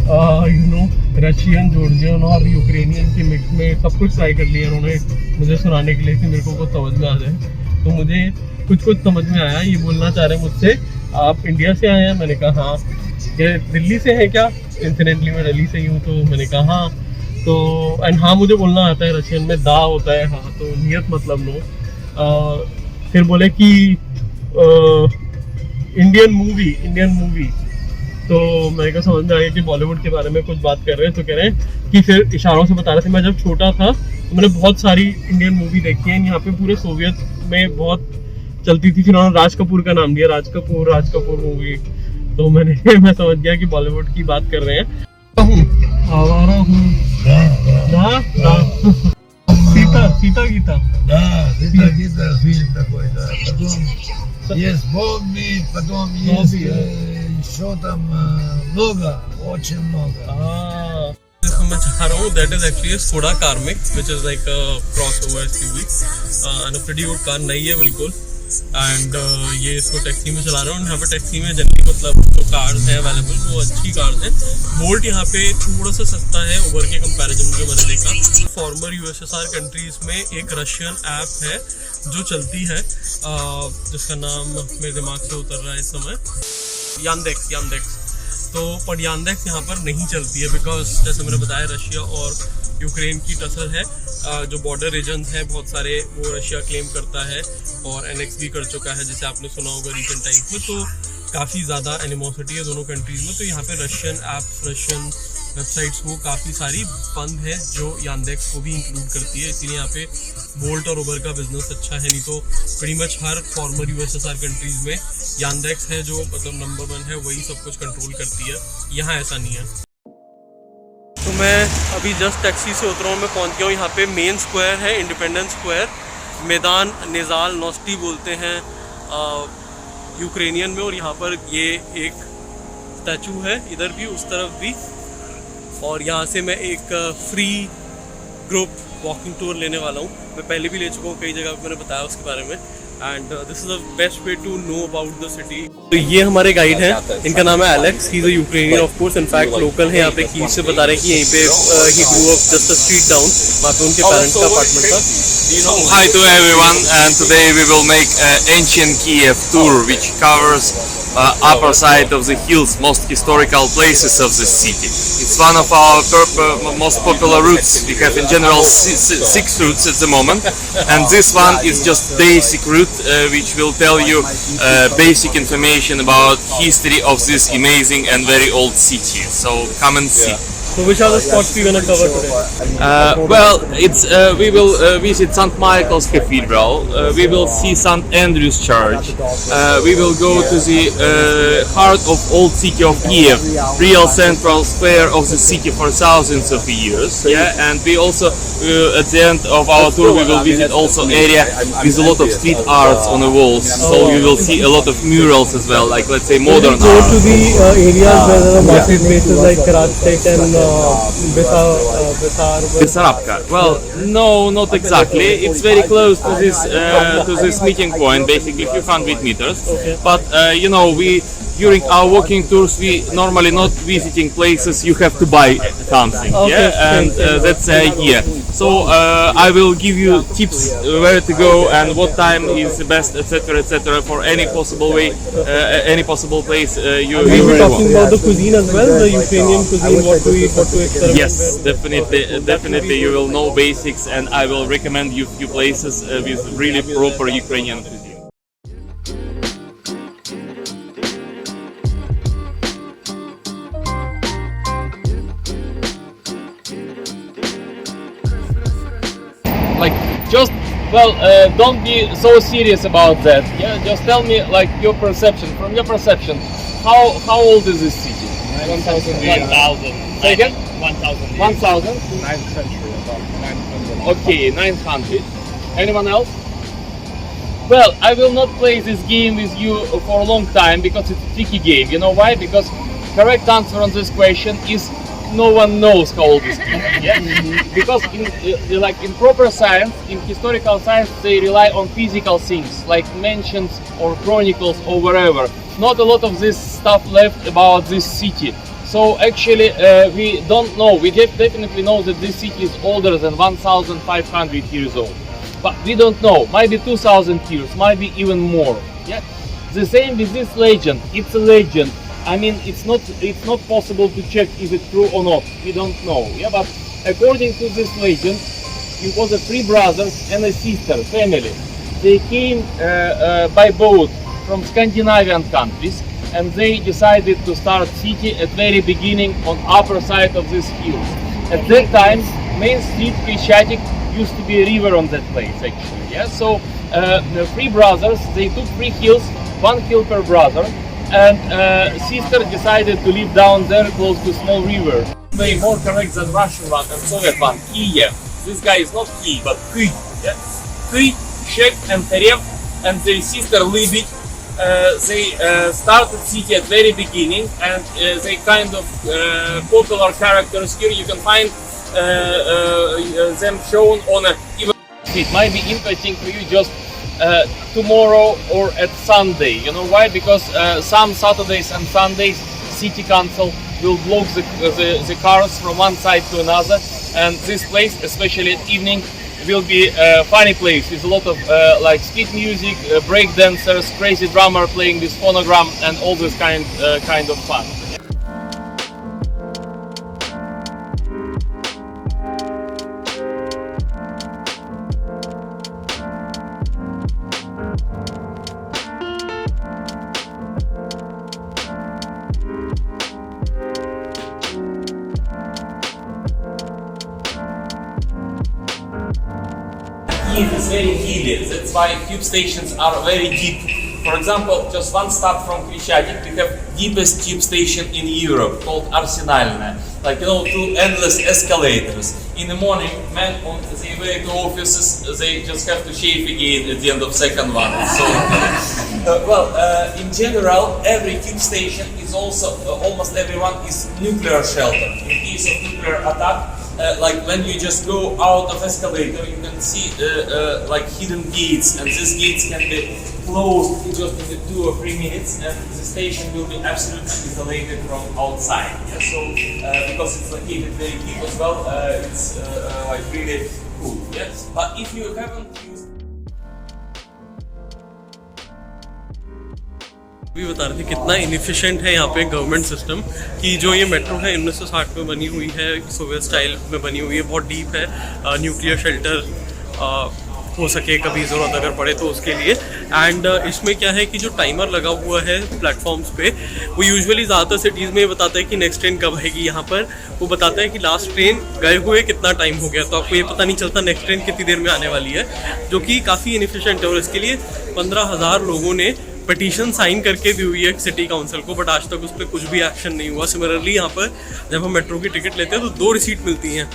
Russian, Georgian और Ukrainian के mix में सब कुछ ट्राई कर लिया उन्होंने मुझे सुनाने के लिए कि मेरे को कुछ समझ में आ जाए। तो मुझे कुछ समझ में आया। ये बोलना चाह रहे हैं मुझसे, आप इंडिया से आए हैं? मैंने कहा हाँ। ये दिल्ली से है क्या? इंसिडेंटली मैं दिल्ली से ही हूँ। तो मैंने कहा हाँ। तो एंड हाँ मुझे बोलना आता है रशियन में, दा होता है हाँ, तो नियत मतलब नो। फिर बोले कि इंडियन मूवी। तो मेरे को समझ में आया कि बॉलीवुड के बारे में कुछ बात कर रहे हैं। तो कह रहे हैं कि फिर इशारों से बता रहे थे, मैं जब छोटा था तो मैंने बहुत सारी इंडियन मूवी देखी है। यहाँ पे पूरे सोवियत में बहुत चलती थी। फिर उन्होंने राज कपूर का नाम दिया, राज कपूर मूवी। तो मैं समझ गया कि बॉलीवुड की बात कर रहे हैं। आवारा हूँ सीता गीता фильм такой, да. Потом есть Бомби, потом есть еще там много, очень много. जिसको मैं चाह रहा हूँ that is actually a Skoda Karmic, which is like a crossover SUV and a pretty good car, नई है बिल्कुल। एंड ये इसको टैक्सी में चला रहा हूँ। यहाँ पे टैक्सी में जनरली मतलब जो कार्स हैं अवेलेबल वो अच्छी कार्स हैं। बोल्ट यहाँ पे थोड़ा सा सस्ता है उबर के कंपैरिजन में, जो मैंने देखा। फॉर्मर यूएसएसआर कंट्रीज में एक रशियन ऐप है जो चलती है, जिसका नाम मेरे दिमाग से उतर रहा है इस समय, यांडेक्स। तो पर यांडेक्स यहाँ पर नहीं चलती है बिकॉज जैसे मैंने बताया रशिया और यूक्रेन की टसल है। जो बॉर्डर रीजन है बहुत सारे वो रशिया क्लेम करता है और एनेक्स भी कर चुका है, जैसे आपने सुना होगा रिसेंट टाइम्स में। तो काफ़ी ज़्यादा एनिमोसिटी है दोनों कंट्रीज़ में। तो यहाँ पे रशियन ऐप्स, रशियन वेबसाइट्स वो काफ़ी सारी बंद है, जो यांडेक्स को भी इंक्लूड करती है। इसीलिए यहाँ पे बोल्ट और उबर का बिजनेस अच्छा है। नहीं तो pretty much हर फॉर्मर यूएसएसआर कंट्रीज़ में यांडेक्स है जो मतलब नंबर 1 है, वही सब कुछ कंट्रोल करती है। यहाँ ऐसा नहीं है। तो मैं अभी जस्ट टैक्सी से उतरा हूँ, मैं पहुँच गया हूँ। यहाँ पे मेन स्क्वायर है, इंडिपेंडेंस स्क्वायर, मैदान निजाल नोस्टी बोलते हैं यूक्रेनियन में। और यहाँ पर ये एक स्टैचू है, इधर भी उस तरफ भी। और यहाँ से मैं एक फ्री ग्रुप वॉकिंग टूर लेने वाला हूँ। मैं पहले भी ले चुका हूँ, कई जगह मैंने बताया उसके बारे में। And this is the best way to know about the city. तो ये हमारे गाइड हैं, इनका नाम है Alex. He is a Ukrainian of course, in fact local है यहाँ पे। कीव से बता रहे हैं कि यहीं पे ही grew up just a street down, वहाँ पे उनके पेरेंट्स का अपार्टमेंट था। Hi to everyone, and today we will make ancient Kiev tour, which covers upper side of the hills, most historical places of the city. It's one of our most popular routes. We have in general six routes at the moment, and this one is just basic route, which will tell you basic information about history of this amazing and very old city. So come and see. So which are the spots we're gonna cover today? Well, we will visit St. Michael's Cathedral. We will see St. Andrew's Church. We will go to the heart of old city of Kiev, real central square of the city for thousands of years. Yeah, and we also at the end of our tour we will visit also area with a lot of street arts on the walls. So we will see a lot of murals as well, like let's say modern Go art. to the areas where there are market places like Karattek and Bessarabka. Well, no, not exactly. It's very close to this meeting point, basically a few hundred meters. Okay. But you know, during our walking tours, we normally not visiting places you have to buy something. Okay, Yeah, and that's the idea. So I will give you tips where to go and what time is the best, etc., for any possible way, any possible place you we were really talking want. about the cuisine as well, the Ukrainian cuisine, what to eat, what to experiment Yes, with. definitely you will know basics, and I will recommend you few places with really proper Ukrainian cuisine. Like, just don't be so serious about that. Yeah, just tell me like your perception. From your perception, how old is this city? 1,000. Say again? 1,000. 1,000. 9th century, about 900. Okay, 900. Anyone else? Well, I will not play this game with you for a long time because it's a tricky game. You know why? Because correct answer on this question is no one knows how old is it. Yeah? Because in proper science, in historical science, they rely on physical things like mentions or chronicles or wherever. Not a lot of this stuff left about this city. So actually, we don't know. We definitely know that this city is older than 1,500 years old, but we don't know. Maybe 2,000 years, maybe even more. Yeah. The same with this legend. It's a legend. I mean, it's not possible to check if it's true or not. We don't know. Yeah, but according to this legend, it was a three brothers and a sister family. They came by boat from Scandinavian countries, and they decided to start city at very beginning on upper side of this hill. At that time, main street Krещатик used to be a river on that place actually. Yeah, so the three brothers, they took 3 hills, 1 hill per brother, and sister decided to live down there close to small river. Way more correct than Russian one and Soviet one. Kiev. This guy is not Kiev, but Kyi. Yeah? Kyi, Shek, and Terev, and their sister Libit. They started city at very beginning, and they kind of popular characters here. You can find them shown on a. It might be interesting for you just tomorrow or at Sunday. You know why? Because some Saturdays and Sundays, city council will block the cars from one side to another, and this place, especially at evening, will be a funny place with a lot of like street music, break dancers, crazy drummer playing with phonogram, and all this kind of fun. Kyiv is very hilly, that's why tube stations are very deep. For example, just one stop from Krещатик, we have deepest tube station in Europe called Arsenalная. Like, you know, 2 endless escalators. In the morning, men on the way to offices, they just have to shave again at the end of second one. So, in general, every tube station is also, almost everyone is nuclear shelter. In case of nuclear attack, like when you just go out of escalator, you can see like hidden gates, and these gates can be closed in just 2 or 3 minutes, and the station will be absolutely isolated from outside. Yeah? So because it's located very deep as well, it's like really cool. Yes, but if you haven't used. भी बता रहे थे कितना inefficient है यहाँ पे government system, कि जो ये मेट्रो है 1960 में बनी हुई है, सोवियत स्टाइल में बनी हुई है, बहुत डीप है, न्यूक्लियर शेल्टर हो सके कभी ज़रूरत अगर पड़े तो उसके लिए। एंड इसमें क्या है कि जो टाइमर लगा हुआ है प्लेटफॉर्म्स पे, वो यूजुअली ज़्यादातर सिटीज़ में बताता है कि नेक्स्ट ट्रेन कब आएगी। यहाँ पर वो बताता है कि लास्ट ट्रेन गए हुए कितना टाइम हो गया, तो आपको ये पता नहीं चलता नेक्स्ट ट्रेन कितनी देर में आने वाली है, जो कि काफ़ी इनएफिशिएंट है। और इसके लिए 15,000 लोगों ने पिटीशन साइन करके दी हुई है सिटी काउंसिल को, बट आज तक उस पर कुछ भी एक्शन नहीं हुआ। सिमिलरली यहाँ पर जब हम मेट्रो की टिकट लेते हैं तो 2 रिसीट मिलती हैं,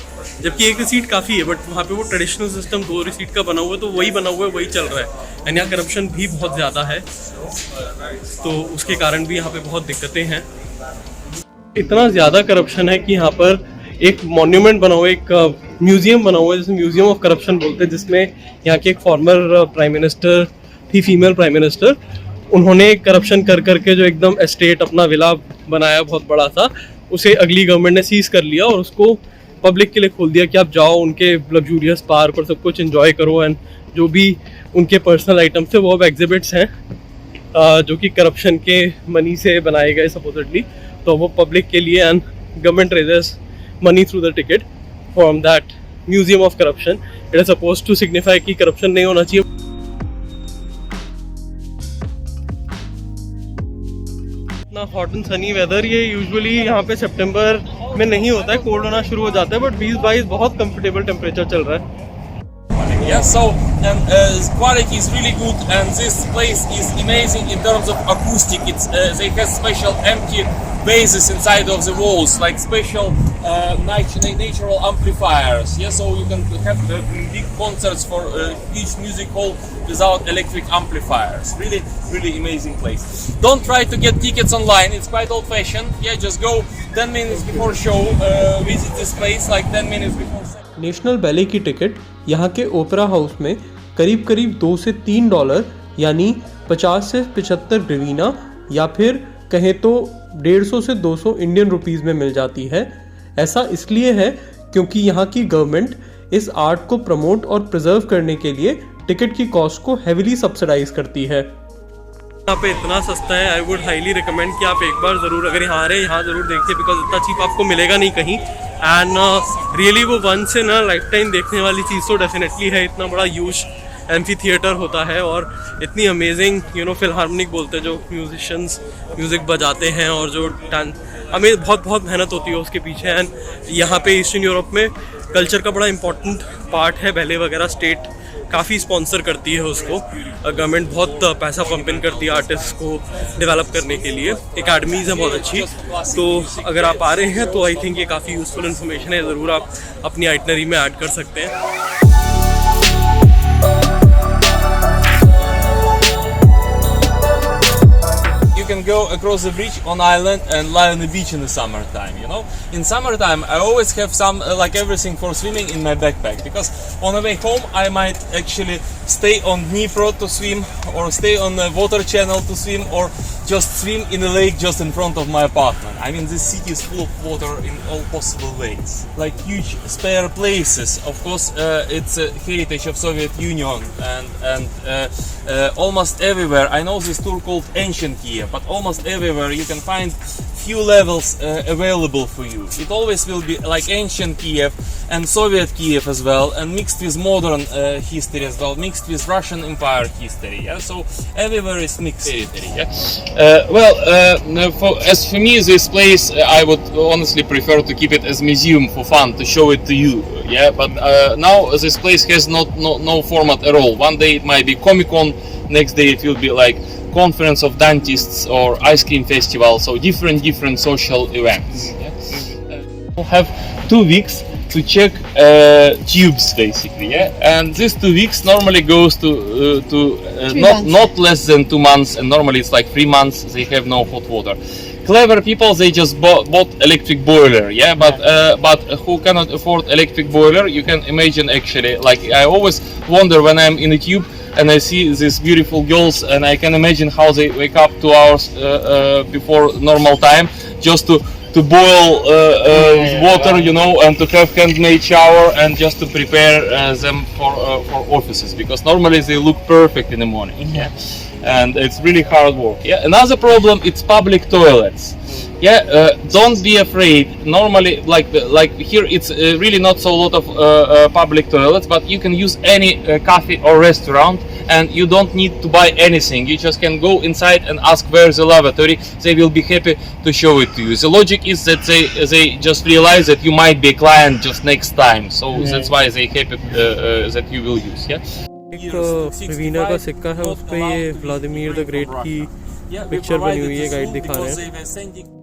जबकि 1 रिसीट काफ़ी है, बट वहाँ पे वो ट्रेडिशनल सिस्टम 2 रिसीट का बना हुआ है, तो वही बना हुआ है, वही चल रहा है। एंड यहाँ करप्शन भी बहुत ज़्यादा है, तो उसके कारण भी यहाँ पे बहुत दिक्कतें हैं। इतना ज़्यादा करप्शन है कि यहाँ पर एक मॉन्यूमेंट बना हुआ है, एक म्यूज़ियम बना हुआ है, जिसे म्यूज़ियम ऑफ करप्शन बोलते हैं, जिसमें यहाँ के एक फॉर्मर प्राइम मिनिस्टर थी, फीमेल प्राइम मिनिस्टर, उन्होंने करप्शन कर करके जो एकदम एस्टेट अपना विला बनाया बहुत बड़ा था, उसे अगली गवर्नमेंट ने सीज कर लिया और उसको पब्लिक के लिए खोल दिया कि आप जाओ उनके लग्जूरियस पार्क और सब कुछ एंजॉय करो, एंड जो भी उनके पर्सनल आइटम्स थे वो अब एग्जिबिट्स हैं जो कि करप्शन के मनी से बनाए गए सपोजिटली, तो वो पब्लिक के लिए, and government raises money through the ticket from that museum of corruption. It is suppose to signify कि करप्शन नहीं होना चाहिए। हॉट एंड सनी वेदर, ये यूजुअली यहाँ पे सितंबर में नहीं होता है, कोल्ड होना शुरू हो जाता है, बट 20-22 बहुत कंफर्टेबल टेम्परेचर चल रहा है। Yeah, so and quality is really good, and this place is amazing in terms of acoustic. It's they have special empty bases inside of the walls, like special natural amplifiers. Yeah, so you can have big concerts for each music hall without electric amplifiers. Really, really amazing place. Don't try to get tickets online. It's quite old-fashioned. Yeah, just go 10 minutes before show. Visit this place like 10 minutes before. National ballet की ticket यहाँ के opera house में करीब करीब $2 से $3 यानी 50 से 75 ग्रीवीना, या फिर कहें तो 150 से 200 इंडियन रुपीस में मिल जाती है। ऐसा इसलिए है क्योंकि यहाँ की गवर्नमेंट इस आर्ट को प्रमोट और प्रिजर्व करने के लिए टिकट की कॉस्ट को हेविली सब्सिडाइज करती है। यहाँ पे इतना सस्ता है, आई वुड हाईली रिकमेंड कि आप एक बार ज़रूर अगर यहाँ आ रहे हैं यहाँ ज़रूर देखिए, बिकॉज इतना चीप आपको मिलेगा नहीं कहीं। एंड रियली वो once in a lifetime देखने वाली चीज़ तो डेफिनेटली है। इतना बड़ा ह्यूज एम्फी थिएटर होता है और इतनी अमेजिंग फिलहार्मोनिक बोलते हैं जो म्यूजिशियंस म्यूज़िक बजाते हैं और जो हमें बहुत मेहनत होती है उसके पीछे। एंड यहाँ पे ईस्टर्न यूरोप में कल्चर का बड़ा इंपॉर्टेंट पार्ट है। बैले वगैरह स्टेट काफ़ी स्पॉन्सर करती है उसको, गवर्नमेंट बहुत पैसा पंप इन करती है आर्टिस्ट को डेवलप करने के लिए। एकेडमीज़ हैं बहुत अच्छी, तो अगर आप आ रहे हैं तो आई थिंक ये काफ़ी यूज़फुल इन्फॉर्मेशन है, ज़रूर आप अपनी आइटनरी में ऐड कर सकते हैं। Can go across the bridge on island and lie on the beach in the summertime, you know. In summertime I always have some like everything for swimming in my backpack, because on the way home I might actually stay on Dnipro to swim, or stay on the water channel to swim, or just swim in the lake just in front of my apartment. I mean, this city is full of water in all possible ways, like huge spare places. Of course it's a heritage of Soviet Union, and almost everywhere, I know this tour called Ancient Kiev, but almost everywhere you can find few levels available for you. It always will be like ancient Kiev and Soviet Kiev as well, and mixed with modern history as well, mixed with Russian Empire history. Yeah, so everywhere is mixed territory. Yeah. As for me, this place I would honestly prefer to keep it as museum for fun, to show it to you. Yeah, but now this place has no format at all. One day it might be Comic-Con, next day it will be like conference of dentists or ice cream festival, so different social events. Yeah? We'll have 2 weeks to check tubes basically, yeah, and these 2 weeks normally goes to not less than 2 months, and normally it's like 3 months. They have no hot water. Clever people, they just bought electric boiler, yeah, but who cannot afford electric boiler, you can imagine actually, like I always wonder when I'm in a tube and I see these beautiful girls, and I can imagine how they wake up 2 hours before normal time just to boil water, you know, and to have handmade shower, and just to prepare them for offices, because normally they look perfect in the morning. Yeah, and it's really hard work. Yeah, another problem, it's public toilets. Yeah, don't be afraid. Normally, like here, it's really not so lot of public toilets, but you can use any cafe or restaurant, and you don't need to buy anything. You just can go inside and ask where's the lavatory. They will be happy to show it to you. The logic is that they just realize that you might be a client just next time, so that's why they happy that you will use. Yeah. एक रवीना का सिक्का है, उस पे ये Vladimir the great की picture बनी हुई है, गाइड दिखा रहे हैं।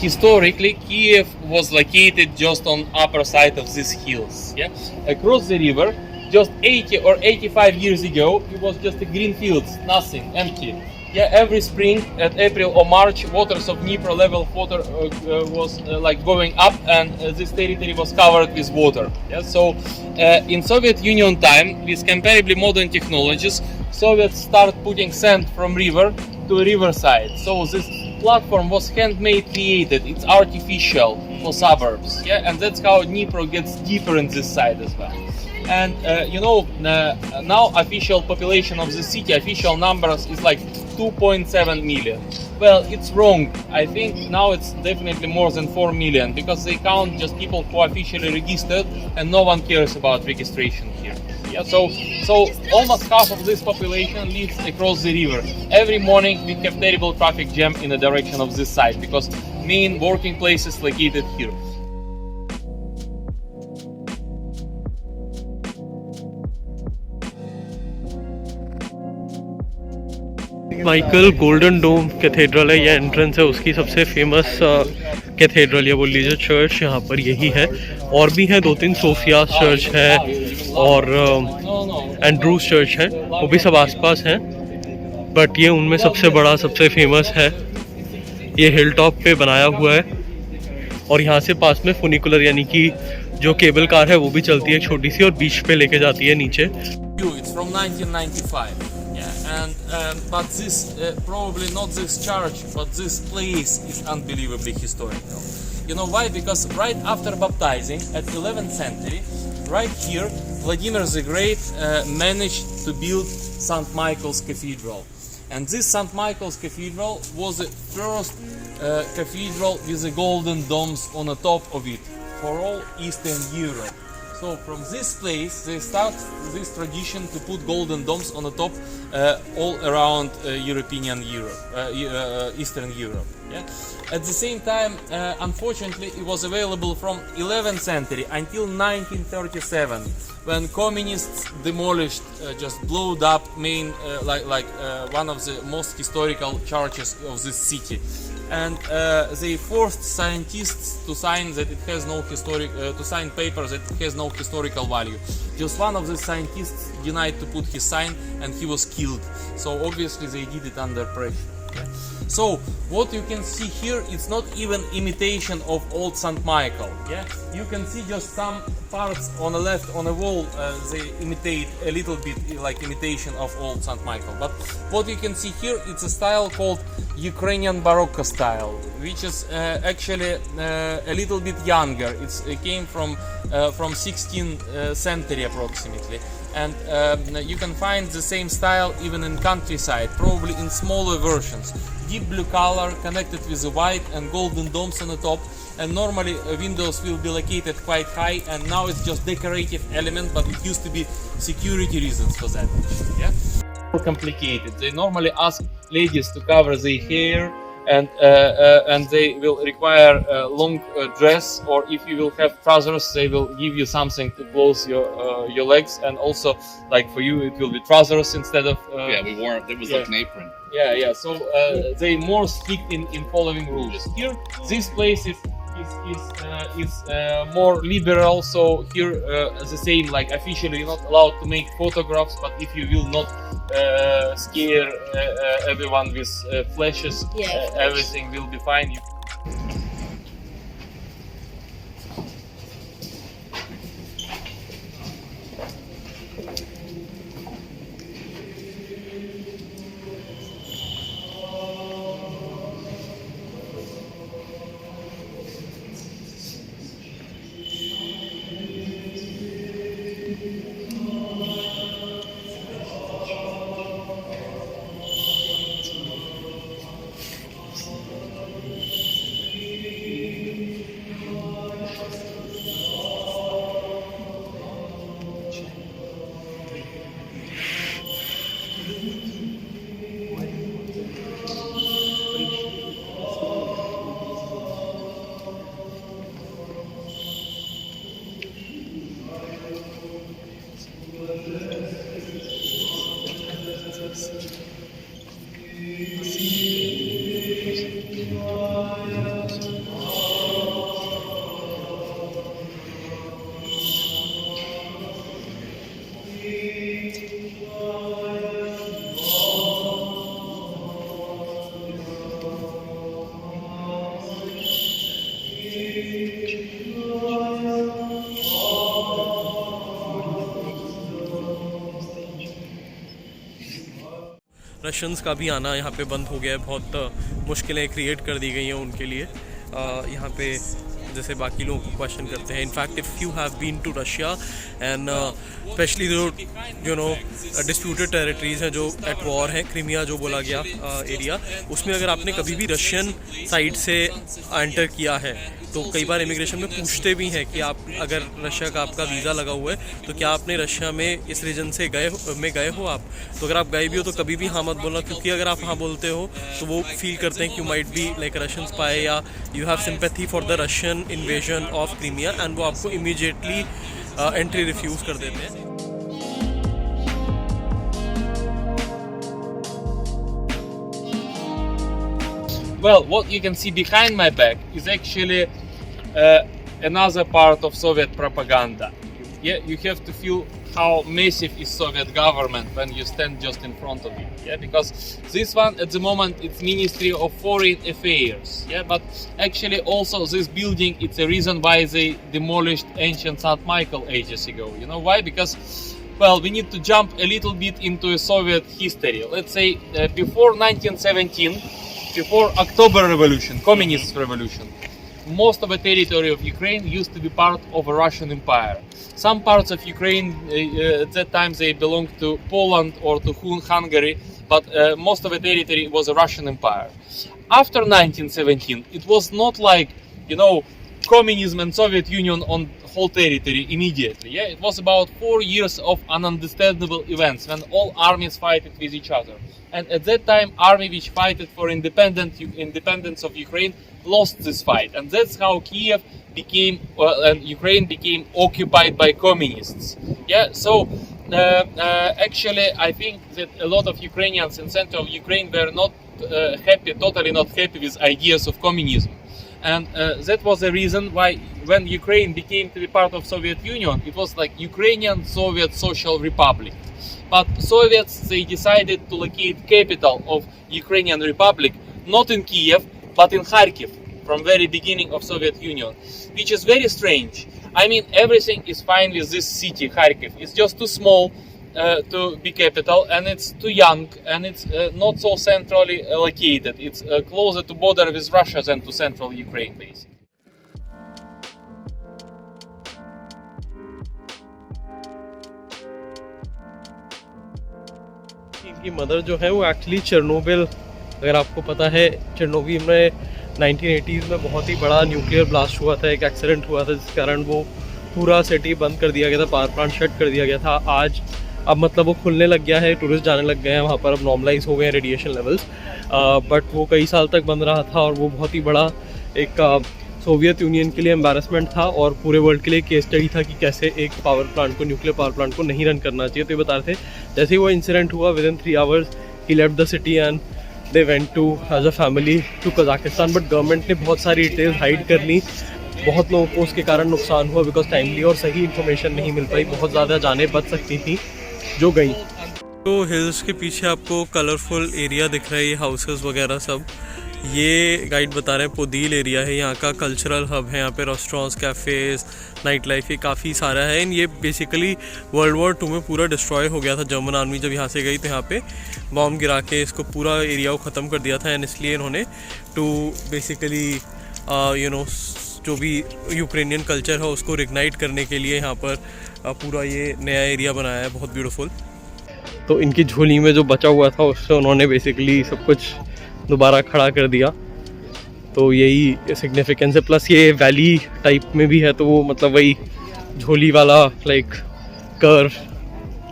Historically, Kiev was located just on upper side of these hills. Yeah, across the river, just 80 or 85 years ago, it was just a green fields, nothing, empty. Yeah, every spring at April or March, waters of Dnipro level water was like going up, and this territory was covered with water. Yeah, so in Soviet Union time, with comparably modern technologies, Soviets start putting sand from river to riverside. So this platform was handmade, created. It's artificial for suburbs. Yeah, and that's how Dnipro gets deeper in this side as well. And now official population of the city, official numbers is like 2.7 million. Well, it's wrong. I think now it's definitely more than 4 million, because they count just people who are officially registered, and no one cares about registration here. Yeah, so almost half of this population lives across the river. Every morning we have terrible traffic jam in the direction of this side, because main working place is located here. Michael Golden Dome Cathedral है, यह entrance है उसकी सबसे famous cathedral या बोल लीजिए church यहाँ पर यही है। और भी हैं 2-3, सोफिया चर्च है और एंड्रूज चर्च है, वो भी सब आसपास हैं, बट ये उनमें सबसे बड़ा सबसे फेमस है। ये हिल टॉप पे बनाया हुआ है, और यहाँ से पास में फुनिकुलर यानी कि जो केबल कार है वो भी चलती है छोटी सी, और बीच पे लेके जाती है नीचे। It's from 1995. Yeah. and but this probably not this church, but this place is unbelievably historical. You know why? Because right after baptizing at 11th century, right here, Vladimir the Great managed to build St. Michael's Cathedral. And this St. Michael's Cathedral was the first cathedral with the golden domes on the top of it for all Eastern Europe. So from this place they start this tradition to put golden domes on the top all around European Europe, Eastern Europe. Yeah? At the same time, unfortunately, it was available from 11th century until 1937, when communists demolished, just blowed up main, one of the most historical churches of this city. And they forced scientists to sign that it has no to sign papers that it has no historical value. Just one of the scientists denied to put his sign, and he was killed. So obviously they did it under pressure. Yeah. So what you can see here, it's not even imitation of old St. Michael. Yeah, you can see just some parts on the left on the wall. They imitate a little bit like imitation of old St. Michael. But what you can see here, it's a style called Ukrainian Baroque style, which is actually a little bit younger. It came from 16th century approximately. And you can find the same style even in countryside, probably in smaller versions. Deep blue color connected with the white and golden domes on the top, and normally windows will be located quite high, and now it's just decorative element, but it used to be security reasons for that. Yeah, more complicated. They normally ask ladies to cover their hair, and they will require a long dress, or if you will have trousers, they will give you something to close your legs, and also like for you it will be trousers instead of yeah, we wore it was like an apron. yeah. So they more strict in following rules. Here this place is more liberal, so here the same, like officially you're not allowed to make photographs, but if you will not scare everyone with flashes, everything will be fine. Russians का भी आना यहाँ पे बंद हो गया है, बहुत मुश्किलें क्रिएट कर दी गई हैं उनके लिए। यहाँ पे जैसे बाकी लोग क्वेश्चन करते हैं, in fact if you have been to Russia and specially जो यू नो डिस्प्यूटेड टेरिटरीज हैं जो एट वॉर हैं, क्रीमिया जो बोला गया एरिया, उसमें अगर आपने कभी भी रशियन साइड से एंटर किया है तो कई बार इमिग्रेशन में पूछते भी हैं कि आप अगर रशिया का आपका वीज़ा लगा हुआ है तो क्या आपने रशिया में इस रीजन से गए हो आप। तो अगर आप गए भी हो तो कभी भी हाँ मत बोलना, क्योंकि अगर आप हाँ बोलते हो तो वो फील करते हैं कि you might be like Russian spy या you have sympathy for the Russian invasion of Crimea, and वो आपको इमीडिएटली एंट्री रिफ्यूज़ कर देते हैं। Well, what you can see behind my back is actually another part of Soviet propaganda. Yeah, you have to feel how massive is Soviet government when you stand just in front of it. Yeah, because this one at the moment it's Ministry of Foreign Affairs. Yeah, but actually also this building, it's a reason why they demolished ancient St. Michael ages ago. You know why? Because well, we need to jump a little bit into Soviet history. Let's say before 1917, before October Revolution, Communist Revolution, most of the territory of Ukraine used to be part of a Russian Empire. Some parts of Ukraine at that time they belonged to Poland or to Hungary, but most of the territory was a Russian Empire. After 1917, it was not like, you know, communism and Soviet Union on whole territory immediately. Yeah, it was about 4 years of ununderstandable events when all armies fight with each other. And at that time, army which fought for independence of Ukraine lost this fight, and that's how Kiev became and Ukraine became occupied by communists. Yeah, so actually, I think that a lot of Ukrainians in central Ukraine were not totally not happy with ideas of communism. And that was the reason why when Ukraine became to be part of Soviet Union, it was like Ukrainian Soviet Social Republic. But Soviets, they decided to locate capital of Ukrainian Republic not in Kiev, but in Kharkiv from very beginning of Soviet Union, which is very strange. I mean, everything is fine with this city, Kharkiv. It's just too small to be capital, and it's too young, and it's not so centrally located. It's closer to border with Russia than to central Ukraine, basically. इनकी mother जो है वो actually Chernobyl, अगर आपको पता है, Chernobyl में 1980s में बहुत ही बड़ा न्यूक्लियर ब्लास्ट हुआ था, एक एक्सीडेंट हुआ था जिस कारण वो पूरा सिटी बंद कर दिया गया था, पावर प्लांट शट कर दिया गया था। आज अब मतलब वो खुलने लग गया है, टूरिस्ट जाने लग गए हैं वहाँ पर, अब नॉर्मलाइज हो गए हैं रेडिएशन लेवल्स, बट वो कई साल तक बंद रहा था और वो बहुत ही बड़ा एक सोवियत यूनियन के लिए एम्बैरसमेंट था और पूरे वर्ल्ड के लिए केस स्टडी था कि कैसे एक पावर प्लांट को, न्यूक्लियर पावर प्लांट को नहीं रन करना चाहिए। तो ये बता रहे थे जैसे ही वो इंसिडेंट हुआ, within 3 hours he left the city and they went to as a family to Kazakhstan. But government ने बहुत सारी डिटेल्स हाइड कर ली, बहुत लोगों को उसके कारण नुकसान हुआ बिकॉज टाइमली और सही इन्फॉर्मेशन नहीं मिल पाई, बहुत ज़्यादा जानें बच सकती थी जो गई। तो हिल्स के पीछे आपको कलरफुल एरिया दिख रहा है, ये हाउसेस वगैरह सब, ये गाइड बता रहे हैं पोदील एरिया है, यहाँ का कल्चरल हब है, यहाँ पे रेस्टोरेंट्स, कैफ़ेज़, नाइट लाइफ, ये काफ़ी सारा है। एंड ये बेसिकली वर्ल्ड वॉर 2 में पूरा डिस्ट्रॉय हो गया था, जर्मन आर्मी जब यहाँ से गई तो यहाँ पे बॉम्ब गिरा के इसको पूरा एरिया को ख़त्म कर दिया था। एंड इसलिए इन्होंने टू बेसिकली यू नो जो भी यूक्रेनियन कल्चर है उसको रिग्नाइट करने के लिए यहाँ पर पूरा ये नया एरिया बनाया है, बहुत ब्यूटीफुल। तो इनकी झोली में जो बचा हुआ था उससे उन्होंने बेसिकली सब कुछ दोबारा खड़ा कर दिया, तो यही सिग्निफिकेंस है। प्लस ये वैली टाइप में भी है, तो वो मतलब वही झोली वाला लाइक कर्व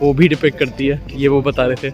वो भी डिपिक्ट करती है, ये वो बता रहे थे।